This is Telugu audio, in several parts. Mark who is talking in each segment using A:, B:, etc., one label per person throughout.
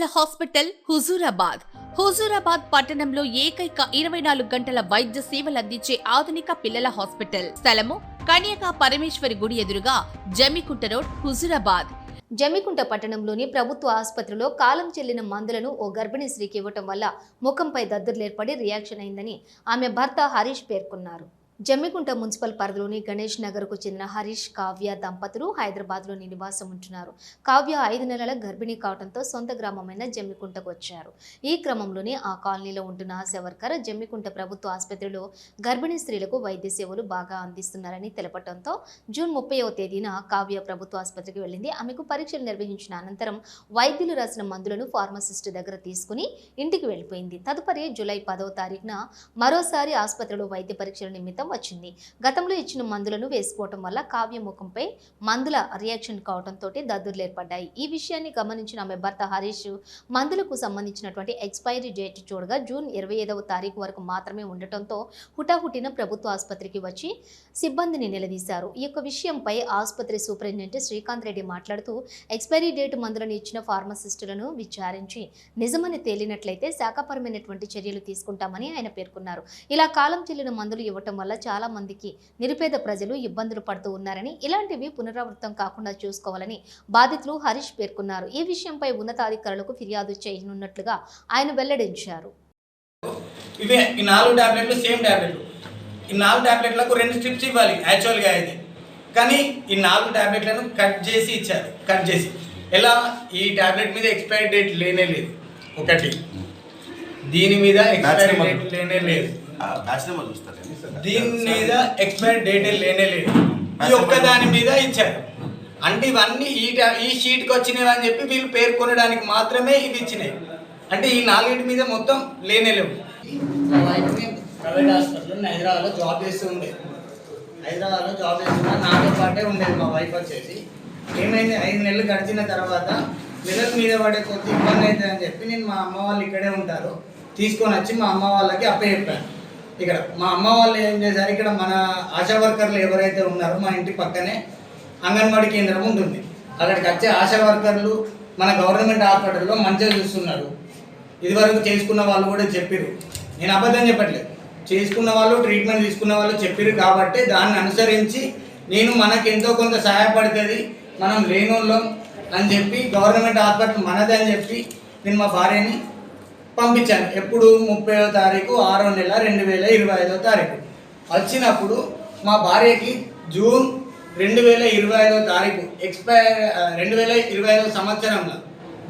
A: పిల్లల హాస్పిటల్ హుజూరాబాద్ పట్టణంలో ఏకైక 24 గంటల వైద్య సేవలు అందించే ఆధునిక పిల్లల హాస్పిటల్. స్థలము కన్యకా పరమేశ్వరి గుడి ఎదురుగా, జమ్మికుంట రోడ్, హుజూరాబాద్.
B: జమ్మికుంట పట్టణంలోని ప్రభుత్వ ఆసుపత్రిలో కాలం చెల్లిన మందులను ఓ గర్భిణీ స్త్రీకి ఇవ్వటం వల్ల ముఖంపై దద్దుర్లేర్పడి రియాక్షన్ అయిందని ఆమె భర్త హరీష్ పేర్కొన్నారు. జమ్మికుంట మున్సిపల్ పరిధిలోని గణేష్ నగర్కు చెందిన హరీష్, కావ్య దంపతులు హైదరాబాద్లోని నివాసం ఉంటున్నారు. కావ్య 5 నెలల గర్భిణీ కావడంతో సొంత గ్రామమైన జమ్మికుంటకు వచ్చారు. ఈ క్రమంలోనే ఆ కాలనీలో ఉంటున్న ఆశా వర్కర్ జమ్మికుంట ప్రభుత్వ ఆసుపత్రిలో గర్భిణీ స్త్రీలకు వైద్య సేవలు బాగా అందిస్తున్నారని తెలపడంతో జూన్ 30వ తేదీన కావ్య ప్రభుత్వ ఆసుపత్రికి వెళ్ళింది. ఆమెకు పరీక్షలు నిర్వహించిన అనంతరం వైద్యులు రాసిన మందులను ఫార్మసిస్ట్ దగ్గర తీసుకుని ఇంటికి వెళ్ళిపోయింది. తదుపరి జూలై 10వ తారీఖున మరోసారి ఆసుపత్రిలో వైద్య పరీక్షల నిమిత్తం వచ్చింది. గతంలో ఇచ్చిన మందులను వేసుకోవటం వల్ల కావ్య ముఖంపై మందుల రియాక్షన్ కావడంతో దద్దుర్లు ఏర్పడ్డాయి. ఈ విషయాన్ని గమనించిన ఆమె భర్త హరీష్ మందులకు సంబంధించినటువంటి ఎక్స్పైరీ డేట్ చూడగా జూన్ 25వ తారీఖు వరకు మాత్రమే ఉండటంతో హుటాహుటిన ప్రభుత్వ ఆసుపత్రికి వచ్చి సిబ్బందిని నిలదీశారు. ఈ యొక్క విషయంపై ఆసుపత్రి సూపరింటెండెంట్ శ్రీకాంత్ రెడ్డి మాట్లాడుతూ ఎక్స్పైరీ డేట్ మందులను ఇచ్చిన ఫార్మసిస్టులను విచారించి నిజమని తేలినట్లయితే శాఖపరమైనటువంటి చర్యలు తీసుకుంటామని ఆయన పేర్కొన్నారు. ఇలా కాలం చెల్లిన మందులు ఇవ్వటం వల్ల చాలా మందికి నిరుపేద ప్రజలు ఇబ్బందులు పడుతూ ఉన్నారని, ఇలాంటివి పునరావృతం కాకుండా చూసుకోవాలని బాధితులు హరీష్ పేర్కొన్నారు. ఈ విషయంపై ఉన్నతాధికారులకు ఫిర్యాదు చేయనున్నట్లుగా ఆయన వెల్లడించారు.
C: ఇవే ఈ 4 టాబ్లెట్లు సేమ్ టాబ్లెట్లు. ఈ 4 టాబ్లెట్లకు 2 స్ట్రిప్స్ ఇవ్వాలి యాక్చువల్గా అయితే, కానీ ఈ 4 టాబ్లెట్లను కట్ చేసి ఇచ్చారు. కట్ చేసి ఎలా, ఈ టాబ్లెట్ మీద ఎక్స్పైరీ డేట్ లేనే లేదు, ఒకటి దీని మీద ఎక్స్పైరీ డేట్ లేనే లేదు, దీని మీద ఎక్స్పైరీ డేట్ లేనే లేదు, ఈ ఒక్క దాని మీద ఇచ్చారు. అంటే ఇవన్నీ ఈ షీట్కి వచ్చినవి అని చెప్పి వీళ్ళు పేర్కొనడానికి మాత్రమే ఇవి ఇచ్చినాయి. అంటే ఈ 4 మీద మొత్తం లేనే లేవు. ప్రైవేట్ హాస్పిటల్ హైదరాబాద్లో జాబ్ చేస్తూ ఉండేది. హైదరాబాద్లో జాబ్ చేస్తున్నా నాతో పాటే ఉండేది మా వైఫ్ వచ్చేసి. ఏమైంది, 5 నెలలు గడిచిన తర్వాత పిల్లల మీద పడే కొద్ది ఇబ్బంది అవుతుంది అని చెప్పి నేను మా అమ్మ వాళ్ళు ఇక్కడే ఉంటారు తీసుకొని వచ్చి మా అమ్మ వాళ్ళకి అప్పచెప్పాను. ఇక్కడ మా అమ్మ వాళ్ళు ఏం చేశారు, ఇక్కడ మన ఆశా వర్కర్లు ఎవరైతే ఉన్నారో మా ఇంటి పక్కనే అంగన్వాడీ కేంద్రం ఉంటుంది, అక్కడికి వచ్చే ఆశా వర్కర్లు మన గవర్నమెంట్ హాస్పిటల్లో మంచిగా చూస్తున్నారు. ఇదివరకు చేసుకున్న వాళ్ళు కూడా చెప్పారు, నేను అబద్ధం చెప్పట్లేదు, చేసుకున్న వాళ్ళు ట్రీట్మెంట్ తీసుకున్న వాళ్ళు చెప్పారు. కాబట్టి దాన్ని అనుసరించి నేను మనకి ఎంతో కొంత సహాయపడుతుంది, మనం లేనోళ్ళం అని చెప్పి గవర్నమెంట్ హాస్పిటల్ మనది అని చెప్పి నేను మా భార్యని పంపించాను. ఎప్పుడు 30వ తారీఖు 6వ నెల 2025వ తారీఖు వచ్చినప్పుడు మా భార్యకి జూన్ 2025వ తారీఖు 2025వ సంవత్సరంలో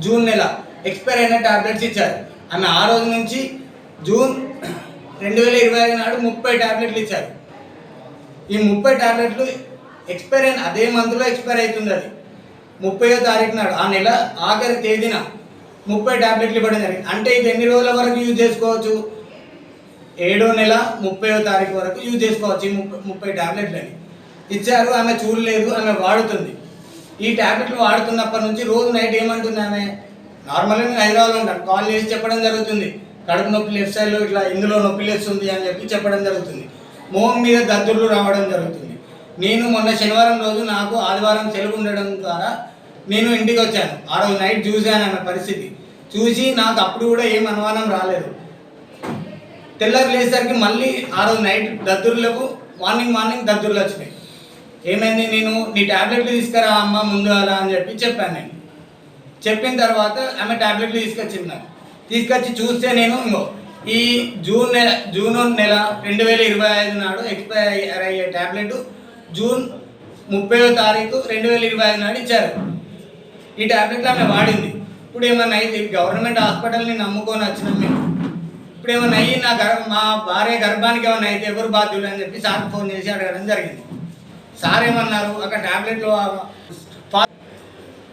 C: జూన్ నెల ఎక్స్పైర్ అయిన టాబ్లెట్స్ ఇచ్చారు. ఆమె ఆ రోజు నుంచి జూన్ 2025 నాడు 30 టాబ్లెట్లు ఇచ్చారు. ఈ 30 టాబ్లెట్లు ఎక్స్పైర్ అయిన అదే మందులో ఎక్స్పైర్ అవుతుంది. అది 30వ తారీఖు నాడు ఆ నెల ఆఖరి తేదీన 30 టాబ్లెట్లు ఇవ్వడం జరిగింది. అంటే ఇది ఎన్ని రోజుల వరకు యూజ్ చేసుకోవచ్చు, 7వ నెల 30వ తారీఖు వరకు యూజ్ చేసుకోవచ్చు. ఈ 30 టాబ్లెట్లని ఇచ్చారు. ఆమె చూడలేదు, ఆమె వాడుతుంది. ఈ టాబ్లెట్లు వాడుతున్నప్పటి నుంచి రోజు నైట్ ఏమంటుంది ఆమె, నార్మల్గా నేను హైదరాబాద్లో ఉంటాను, కాల్ చేసి చెప్పడం జరుగుతుంది, కడుపు నొప్పి లెఫ్ట్ సైడ్లో ఇట్లా ఇందులో నొప్పి లేస్తుంది అని చెప్పి చెప్పడం జరుగుతుంది. మొహం మీద దద్దుర్లు రావడం జరుగుతుంది. నేను మొన్న శనివారం రోజు నాకు ఆదివారం సెలవు ఉండడం ద్వారా నేను ఇంటికి వచ్చాను. ఆ రోజు నైట్ చూశాను ఆమె పరిస్థితి. చూసి నాకు అప్పుడు కూడా ఏం అనుమానం రాలేదు. తెల్లారి లేసరికి మళ్ళీ ఆ రోజు నైట్ దద్దుర్లకు మార్నింగ్ దద్దుర్లు వచ్చినాయి. ఏమైంది, నేను నీ ట్యాబ్లెట్లు తీసుకురా అమ్మ ముందు అలా అని చెప్పి చెప్పాను. నేను చెప్పిన తర్వాత ఆమె ట్యాబ్లెట్లు తీసుకొచ్చింది. నాకు తీసుకొచ్చి చూస్తే నేను ఈ జూన్ నెల 2025 నాడు ఎక్స్పైర్ అయ్యే ట్యాబ్లెట్ జూన్ 30వ తారీఖు 2025 నాడు ఇచ్చారు. ఈ ట్యాబ్లెట్లు ఆమె వాడింది. ఇప్పుడు ఏమన్నా అయింది, గవర్నమెంట్ హాస్పిటల్ని నమ్ముకొని వచ్చినాం మేము. ఇప్పుడు ఏమన్నా అయ్యి మా భార్య గర్భానికి ఏమన్నా అయితే ఎవరు బాధ్యులు అని చెప్పి సార్కి ఫోన్ చేసి అడగడం జరిగింది. సార్ ఏమన్నారు, అక్కడ ట్యాబ్లెట్లు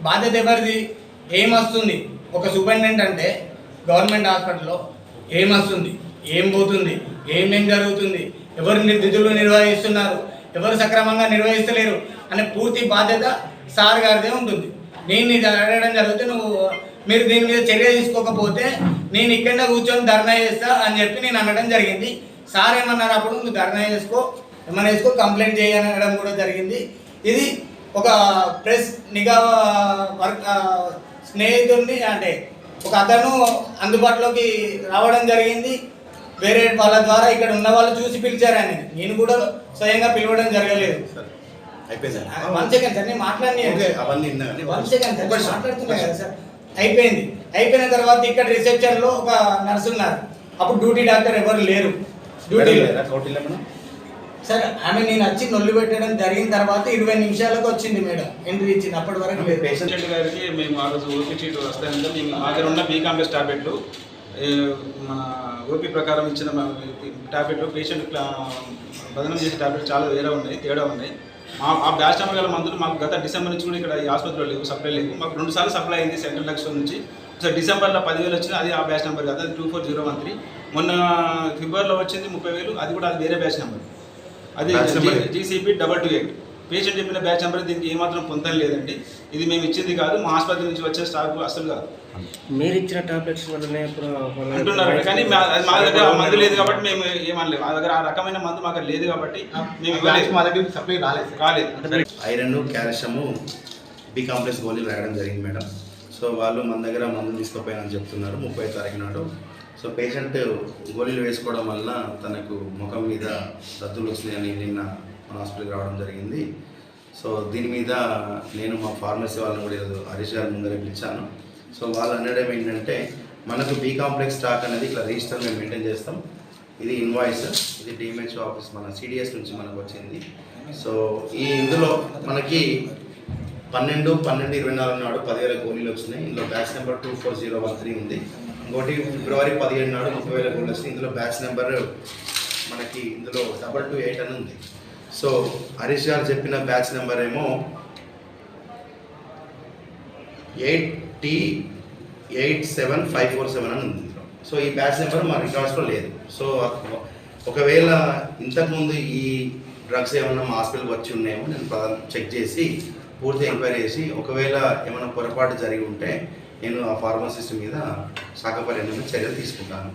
C: బాధ్యత ఎవరిది, ఏమొస్తుంది, ఒక సూపరింటెండెంట్ అంటే గవర్నమెంట్ హాస్పిటల్లో ఏమొస్తుంది, ఏం పోతుంది, ఏమేం జరుగుతుంది, ఎవరు నిధులు నిర్వహిస్తున్నారు, ఎవరు సక్రమంగా నిర్వహిస్తలేరు అనే పూర్తి బాధ్యత సార్ గారిదే ఉంటుంది. నేను ఇది అడగడం జరిగితే మీరు దీని మీద చర్య తీసుకోకపోతే నేను ఇక్కడనే కూర్చొని ధర్నా చేస్తా అని చెప్పి నేను అనడం జరిగింది. సార్ ఏమన్నారు, అప్పుడు నువ్వు ధర్నా ఏమైనా చేసుకో, కంప్లైంట్ చేయని అనడం కూడా జరిగింది. ఇది ఒక ప్రెస్ నిఘా వర్క్ స్నేహితుడిని అంటే ఒక అతను అందుబాటులోకి రావడం జరిగింది. వేరే వాళ్ళ ద్వారా ఇక్కడ ఉన్న వాళ్ళు చూసి పిలిచారని, నేను కూడా స్వయంగా పిలవడం జరగలేదు.
D: అయిపోయింది.
C: 1 సెకండ్ సార్, నేను మాట్లాడి
D: అవన్నీ
C: 1 సెకండ్ సార్, మాట్లాడుతున్నా కదా సార్. అయిపోయింది. అయిపోయిన తర్వాత ఇక్కడ రిసెప్షన్లో ఒక నర్సు ఉన్నారు. అప్పుడు డ్యూటీ డాక్టర్ ఎవరు లేరు డ్యూటీలో. సార్ ఆమె నేను వచ్చి నొల్లు పెట్టడం జరిగిన తర్వాత 20 నిమిషాలకు వచ్చింది మేడం, ఎంట్రీ ఇచ్చింది. అప్పటి వరకు లేదు.
E: పేషెంట్ గారికి మేము ఆ రోజు ఓపీ చీటు వస్తాయంటే మేము మా దగ్గర ఉన్న బీ కాంప్లెక్స్ టాబ్లెట్లు మన ఓపీ ప్రకారం ఇచ్చిన టాబ్లెట్లు పేషెంట్ బదనం చేసే టాబ్లెట్లు చాలా తేడా ఉన్నాయి. ఆ బ్యాచ్ నెంబర్ గల మందులు మాకు గత డిసెంబర్ నుంచి కూడా ఇక్కడ ఈ ఆసుపత్రిలో లేవు, సప్లై లేవు. మాకు 2 సార్లు సప్లై అయింది సెంట్రల్ లక్ష్యం నుంచి. సో డిసెంబర్లో 10,000 వచ్చింది, అది ఆ బ్యాచ్ నెంబర్ కాదు, అది 24013. మొన్న ఫిబ్రవరిలో వచ్చింది 30,000, అది కూడా అది వేరే బ్యాచ్ నెంబర్, అది GCP 228. పేషెంట్ చెప్పిన బ్యాచ్ నెంబర్ దీనికి ఏమాత్రం పొందం లేదండి. ఇది మేము ఇచ్చింది కాదు, మా ఆసుపత్రి నుంచి వచ్చే స్టాక్ అసలు కాదు.
F: మీరు ఇచ్చిన టాబ్లెట్స్
E: అంటున్నారు కానీ మా దగ్గర మందు లేదు కాబట్టి మేము ఏమనలేము. మా దగ్గర ఆ రకమైన మందు మాకు లేదు కాబట్టి మేము
D: సప్లై
E: కాలేదు.
D: ఐరన్, కాల్షియము, బి కాంప్లెక్స్ గోళీలు రాయడం జరిగింది మేడం. సో వాళ్ళు మన దగ్గర మందు తీసుకుపోయానని చెప్తున్నారు 30వ తారీఖు నాడు. సో పేషెంట్ గోళీలు వేసుకోవడం వల్ల తనకు ముఖం మీద దద్దులు వచ్చినాయని నిన్న మన హాస్పిటల్కి రావడం జరిగింది. సో దీని మీద నేను మా ఫార్మసీ వాళ్ళని కూడా హరీష్ గారి ముందరే పిలిచాను. సో వాళ్ళు అనడం ఏంటంటే, మనకు బీ కాంప్లెక్స్ స్టాక్ అనేది ఇట్లా రిజిస్టర్ మేము మెయింటైన్ చేస్తాం. ఇది ఇన్వాయిస్, ఇది డిఎంహెచ్ఓ ఆఫీస్ మన CDS నుంచి మనకు వచ్చింది. సో ఇందులో మనకి 12/12/24 నాడు 10,000 గోళీలు వచ్చినాయి. ఇందులో బ్యాచ్ నెంబర్ 24013 ఉంది. ఇంకోటి ఫిబ్రవరి 17 నాడు 30,000 గోళీలు వచ్చినాయి. ఇందులో బ్యాచ్ నెంబర్ మనకి ఇందులో 228 అని ఉంది. సో హరీష్ గారు చెప్పిన బ్యాచ్ నెంబర్ ఏమో 8T87547 అని ఉంది. సో ఈ బ్యాచ్ నెంబర్ మా రికార్డ్స్లో లేదు. సో ఒకవేళ ఇంతకుముందు ఈ డ్రగ్స్ ఏమన్నా మా హాస్పిటల్కి వచ్చి ఉన్నాయేమో నేను చెక్ చేసి పూర్తి ఎంక్వైరీ చేసి ఒకవేళ ఏమైనా పొరపాటు జరిగి ఉంటే నేను ఆ ఫార్మసిస్ట్ మీద శాఖపర్యటన చర్యలు తీసుకుంటాను.